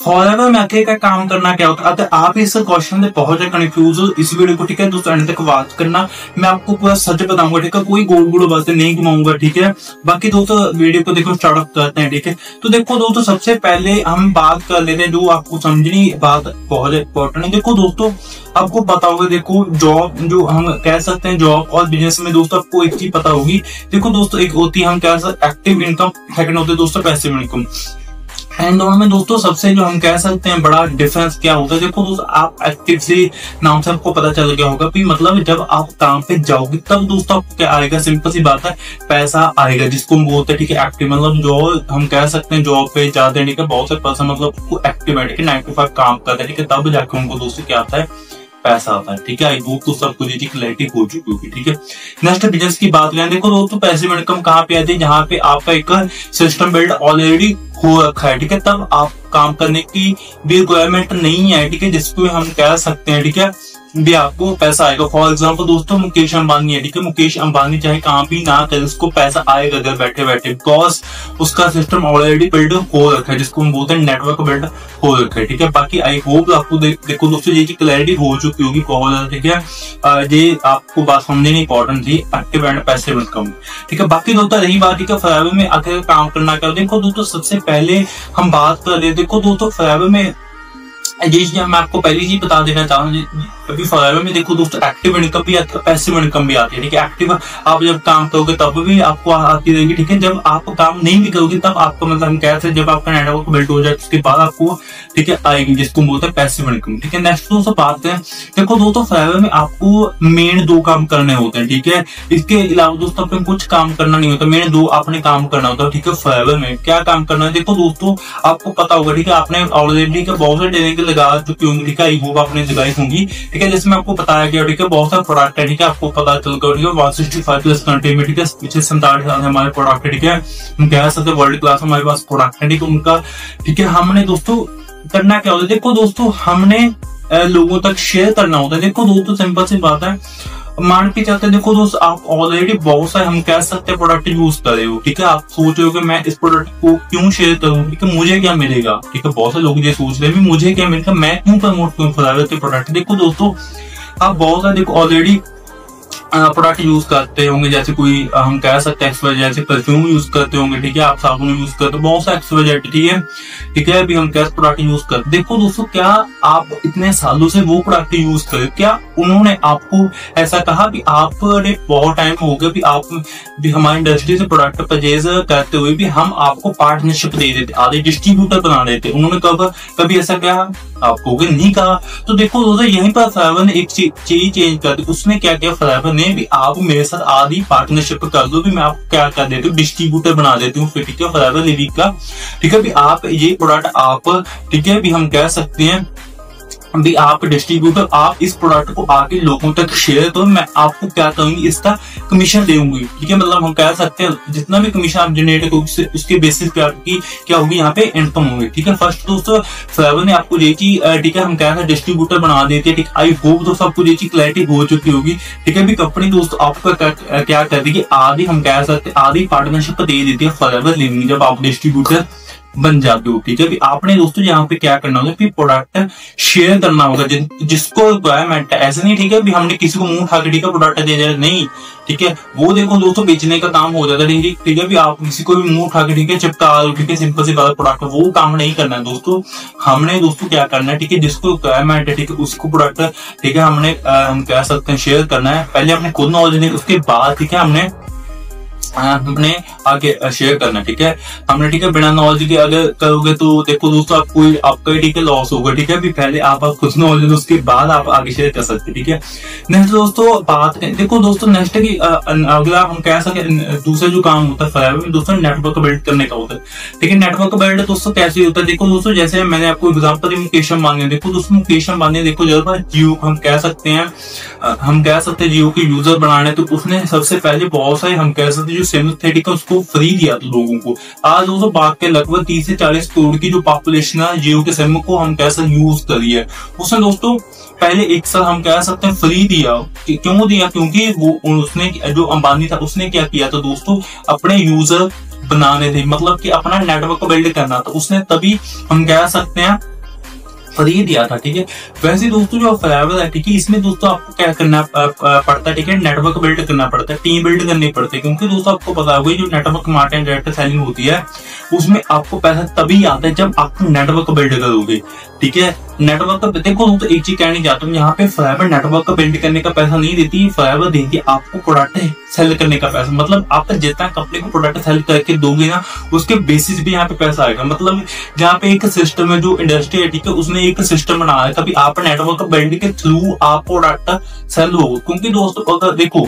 Forever में आखिर का काम करना क्या होता है। अगर आप इस क्वेश्चन से बहुत ज्यादा कंफ्यूज हो, इस वीडियो को ठीक है दोस्तों एंड तक वॉच करना, मैं आपको पूरा सच बताऊंगा, ठीक है, कोई गोल गोल बातें नहीं घुमाऊंगा, ठीक है। बाकी दोस्तों वीडियो को देखो स्टार्ट करते हैं, ठीक है। तो देखो दोस्तों सबसे पहले हम बात कर लेते हैं, जो आपको समझनी बात बहुत इंपॉर्टेंट है। देखो दोस्तों आपको पता होगा, देखो जॉब जो हम कह सकते हैं, जॉब और बिजनेस में दोस्तों आपको एक चीज पता होगी। देखो दोस्तों एक होती है हम कह सकते एक्टिव इनकम, सेकंड होते हैं दोस्तों पैसिव इनकम। एंड दोनों में दोस्तों सबसे जो हम कह सकते हैं बड़ा डिफरेंस क्या होता है। देखो दोस्तों आप एक्टिव से नाम से आपको पता चल गया होगा कि मतलब जब आप काम पे जाओगे तब दोस्तों आपको क्या आएगा, सिंपल सी बात है, पैसा आएगा, जिसको हम बोलते हैं ठीक है एक्टिव। मतलब जो हम कह सकते हैं जॉब पे जाते हैं, ठीक है, बहुत से पर्सन मतलब एक्टिव है, ठीक है, 9 to 5 काम करते हैं, ठीक है, तब जाके उनको दोस्तों क्या आता है, पैसा आता है, ठीक है। आई होप तो सबको जी क्लैरिटी हो चुकी होगी, ठीक है। नेक्स्ट बिजनेस की बात करें, देखो दोस्तों पैसिव इनकम कहाँ पे आती है, जहाँ पे आपका एक सिस्टम बिल्ड ऑलरेडी हो रखा है, ठीक है, तब आप काम करने की भी रिक्वायरमेंट नहीं है, ठीक है, जिसको हम कह सकते हैं, ठीक है, भी आपको पैसा आएगा। फॉर एग्जाम्पल दोस्तों मुकेश अंबानी है, ठीक है, मुकेश अंबानी चाहे काम भी ना करे उसको पैसा आएगा घर बैठे बैठे, बिकॉज उसका सिस्टम ऑलरेडी बिल्ड हो रखा है, जिसको हम बोलते हैं नेटवर्क बिल्ड हो रखा है, ठीक है। बाकी आई होप आपको देखो दोस्तों ये क्लैरिटी हो चुकी होगी बहुत ज्यादा, ठीक है। ये आपको बात समझनी इंपॉर्टेंट थी, एक्टिव एंड पैसिव इनकम, ठीक है। बाकी दोस्तों रही बात, ठीक है, फॉरएवर में आखिर काम करना क्या। देखो दोस्तों सबसे पहले हम बात कर रहे, देखो दोस्तों फॉरएवर में जी मैं आपको पहली चीज बता देना चाहूँ, अभी फॉरएवर में देखो दोस्तों एक्टिव इनकम भी आती है, पैसिव इनकम भी आती है, ठीक है। एक्टिव आप जब काम करोगे तब भी आपको आती रहेगी, ठीक है। जब आप काम नहीं भी करोगे तब आपको मतलब हम कहते हैं जब आपका नेटवर्क बिल्ड हो जाए उसके बाद आपको ठीक है आएगी, जिसको बोलते हैं पैसिव इनकम, ठीक है। नेक्स्ट दोस्तों बात करें, देखो दोस्तों फॉरएवर में आपको मेन 2 काम करने होते हैं, ठीक है। इसके अलावा दोस्तों अपने कुछ काम करना नहीं होता, मेन 2 आपने काम करना होता है, ठीक है। फॉरएवर में क्या काम करना है, देखो दोस्तों आपको पता होगा, ठीक है, आपने ऑलरेडी बहुत सारे ट्रेनिंग लगा चुकी होंगी, ठीक है, आई होप आपने लगाई होंगी, ठीक है, जिसमें आपको बताया गया, ठीक है, बहुत सारे प्रोडक्ट है, ठीक है, आपको पता चल गया, ठीक है, 165 प्लस कंट्री में, ठीक है, पीछे 47 हमारे प्रोडक्ट है, ठीक है, हम कह सकते हैं वर्ल्ड क्लास हमारे पास प्रोडक्ट है, ठीक है, उनका, ठीक है। हमने दोस्तों करना क्या होता है, देखो दोस्तों हमने लोगों तक शेयर करना होता है। देखो दोस्तों सिंपल सी बात है, मान के चलते देखो दोस्तों आप ऑलरेडी बहुत सारे हम कह सकते हैं प्रोडक्ट यूज कर रहे हो, ठीक है, आप सोच रहे हो कि मैं इस प्रोडक्ट को क्यों शेयर करूं, ठीक है, मुझे क्या मिलेगा, ठीक है, बहुत से लोग ये सोच रहे हैं मुझे क्या मिलेगा, मैं क्यों प्रमोट करूं फॉरएवर के प्रोडक्ट। देखो दोस्तों आप बहुत सारे देखो ऑलरेडी प्रोडक्ट यूज करते होंगे, जैसे कोई हम कह सकते हैं एक्सवाइजेड, जैसे परफ्यूम यूज करते होंगे, ठीक है, आप साबुन यूज करते हो, बहुत सा एक्सवाइजेड, ठीक है, ठीक है, अभी हम कैसे प्रोडक्ट यूज करते। देखो दोस्तों क्या आप इतने सालों से वो प्रोडक्ट यूज कर, क्या उन्होंने आपको ऐसा कहा कि आपने बहुत टाइम हो गया भी आप भी हमारी इंडस्ट्री से प्रोडक्ट परचेज करते हुए भी हम आपको पार्टनरशिप दे देते, आधे डिस्ट्रीब्यूटर बना देते, उन्होंने कभी ऐसा कहा आपको नहीं कहा। तो देखो दोस्तों यहीं पर फॉरएवर ने एक चीज चेंज कर दी, उसने क्या किया, फॉरएवर ने भी आप मेरे साथ आधी पार्टनरशिप कर दो, भी मैं आपको क्या कर देती हूँ, डिस्ट्रीब्यूटर बना देती हूँ, ठीक है, फॉरएवर लिविंग का, ठीक है, भी आप ये प्रोडक्ट आप ठीक है भी हम कह सकते हैं भी आप डिस्ट्रीब्यूटर आप इस प्रोडक्ट को आके लोगों तक शेयर करो, मैं आपको क्या करूंगी, इसका कमीशन दूंगी, ठीक है। मतलब हम कह सकते हैं जितना भी कमीशन आप जनरेट होगी उसके बेसिस पे आपकी क्या होगी, यहाँ पे इनकम होगी, ठीक है। फर्स्ट दोस्तों फॉरएवर ने आपको ये चीज ठीक है हम कह सकते हैं डिस्ट्रीब्यूटर बना देती है, ठीक, आई होप दोस्तों आपको ये चीज क्लैरिटी हो चुकी होगी, ठीक है। भी कंपनी दोस्तों आपका क्या कर देगी, आधी हम कह सकते हैं आधी पार्टनरशिप दे देती है फॉरएवर लिविंग जब आप डिस्ट्रीब्यूटर बन जाते हो, ठीक है। भी आपने दोस्तों यहाँ पे क्या करना होगा, प्रोडक्ट शेयर करना होगा जिसको रिक्वायरमेंट है, ऐसा नहीं ठीक है भी हमने किसी को मुंह उठा के ठीक है प्रोडक्ट दे दिया, नहीं, ठीक है, वो देखो दोस्तों बेचने का काम हो जाता है, ठीक है, भी आप किसी को भी मुंह उठा के ठीक है चिपका दो, ठीक है, सिंपल सी बात, प्रोडक्ट वो काम नहीं करना है दोस्तों। हमने दोस्तों क्या करना है, ठीक है, जिसको रिक्वायरमेंट है, ठीक है, उसको प्रोडक्ट ठीक है हमने हम कह सकते हैं शेयर करना है, पहले अपने खुद नॉलेज नहीं, उसके बाद ठीक है हमने आगे शेयर करना, ठीक है, हमने ठीक है बिना नॉलेज के अगर करोगे तो देखो दोस्तों आपका ही ठीक है लॉस होगा, ठीक है, भी पहले आप खुद नॉलेज उसके बाद आप आगे शेयर कर सकते, ठीक है। नेक्स्ट दोस्तों बात देखो दोस्तों नेक्स्ट की अगला हम कह सकते दूसरा जो काम होता है फॉरएवर में दोस्तों नेटवर्क बिल्ड करने का होता है, ठीक है। नेटवर्क बिल्ड दोस्तों कैसे होता है, देखो दोस्तों जैसे मैंने आपको एग्जाम्पल मुकेश अंबानी, देखो दोस्तों मुकेश अंबानी देखो जब जियो हम कह सकते हैं जियो के यूजर बनाने, तो उसने सबसे पहले बहुत सारे हम कह सकते जो सिम थे ठीक है उसको फ्री दिया था लोगों को। आज दोस्तों बाग के लगभग 30 से 40 करोड़ की जो पॉपुलेशन है जियो के सिम को हम कैसे यूज करी है, उसने दोस्तों पहले एक साल हम कह सकते हैं फ्री दिया। क्यों दिया, क्योंकि वो उसने जो अंबानी था उसने क्या किया था दोस्तों अपने यूजर बनाने थे, मतलब कि अपना नेटवर्क बिल्ड करना था, उसने तभी हम कह सकते हैं फ्री दिया था, ठीक है। वैसे दोस्तों जो फाइबर है, ठीक है, इसमें दोस्तों आपको क्या करना पड़ता है, ठीक है, नेटवर्क बिल्ड करना पड़ता है, टीम बिल्ड करनी पड़ती है, क्योंकि दोस्तों आपको पता होगा जो नेटवर्क मार्केटिंग डायरेक्ट सेलिंग होती है उसमें आपको पैसा तभी आता है जब आप नेटवर्क बिल्ड करोगे, ठीक है। नेटवर्क देखो दोस्तों, एक चीज कहनी चाहता हूँ, यहाँ पे फाइबर नेटवर्क बिल्ड करने का पैसा नहीं देती, फाइबर देती है आपको प्रोडक्ट सेल करने का पैसा। मतलब आप जितना कंपनी को प्रोडक्ट सेल करके दोगे ना, उसके बेसिस भी यहाँ पे पैसा आएगा। मतलब जहाँ पे एक सिस्टम है, जो इंडस्ट्री है, ठीक है, उसने एक सिस्टम बनाया है, कभी आप नेटवर्क बिल्ड के थ्रू आप प्रोडक्ट सेल हो। क्योंकि दोस्तों अगर देखो,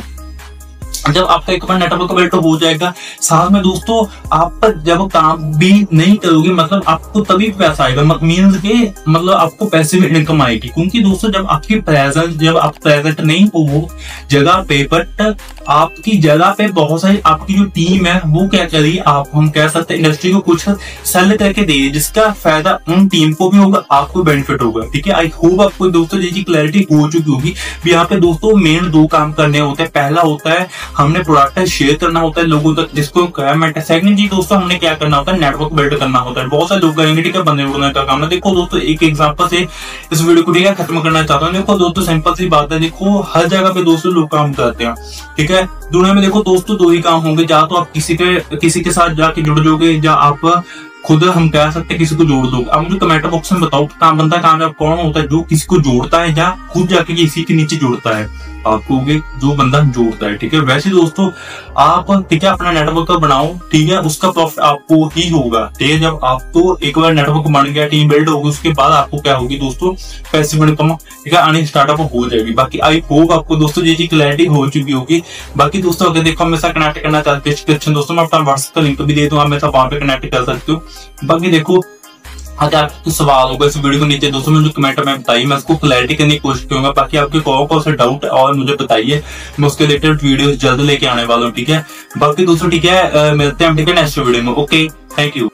जब आपका एक बार नेटवर्क बिल्ड हो जाएगा, साथ में दोस्तों आप जब काम भी नहीं करोगे, मतलब आपको तभी पैसा आएगा, मीन्स के मतलब आपको पैसे में इनकम आएगी। क्योंकि दोस्तों जब आपकी प्रेजेंस, जब आप प्रेजेंट नहीं हो जगह पे, बट आपकी जगह पे बहुत सारी आपकी जो टीम है वो क्या करिए, आप हम कह सकते हैं इंडस्ट्री को कुछ सेल करके दे, जिसका फायदा उन टीम को भी होगा, आपको बेनिफिट होगा, ठीक है। आई होप आपको दोस्तों ये क्लैरिटी हो चुकी होगी। यहाँ पे दोस्तों मेन 2 काम करने होते हैं। पहला होता है हमने प्रोडक्ट शेयर करना होता है लोगों तक, जिसको रिक्वायरमेंट है। सेकंड जी दोस्तों हमने क्या करना होता है, नेटवर्क बिल्ड करना होता है। बहुत सारे लोग कहेंगे ठीक है बंदे उड़ने का काम है। देखो दोस्तों एक एग्जांपल से इस वीडियो को ठीक है खत्म करना चाहता हूँ। देखो दोस्तों सिंपल सी बात है, देखो हर जगह पे दोस्तों लोग काम करते हैं, ठीक है। दुनिया में देखो दोस्तों 2 ही काम होंगे, या तो आप किसी के साथ जाके जुड़ जाओगे, या आप खुद हम कह सकते हैं किसी को जोड़ दो। अब मुझे कमेंट बॉक्स में बताओ बंदा कामयाब कौन होता है, जो किसी को जोड़ता है या खुद जाके किसी के नीचे जोड़ता है। आप कहोगे जो बंदा जोड़ता है, ठीक है। वैसे दोस्तों आप ठीक है अपना नेटवर्क बनाओ, ठीक है, उसका प्रॉफिट आपको ही होगा, ठीक है। जब आपको एक बार नेटवर्क बन गया, टीम बिल्ड होगी, उसके बाद आपको क्या होगी दोस्तों, पैसिव इनकम ठीक है आनी स्टार्टअप हो जाएगी। बाकी आई होप आपको दोस्तों ये क्लैरिटी हो चुकी होगी। बाकी दोस्तों अगर देखो हमेशा कनेक्ट करना चाहते हैं डिस्क्रिप्शन दोस्तों मैं अपना व्हाट्सएप का लिंक भी दे दूंगा, हमेशा वहां पे कनेक्ट कर सकते हो। बाकी देखो अगर आपको सवाल होगा इस वीडियो को नीचे दोस्तों मुझे कमेंट में बताइए, मैं उसको क्लैरिटी करने की कोशिश करूंगा। बाकी आपके कौन से डाउट और मुझे बताइए, मैं उसके रिलेटेड वीडियो जल्द लेके आने वाला हूँ, ठीक है। बाकी दोस्तों ठीक है मिलते हैं हम ठीक है नेक्स्ट वीडियो में। Okay, thank you.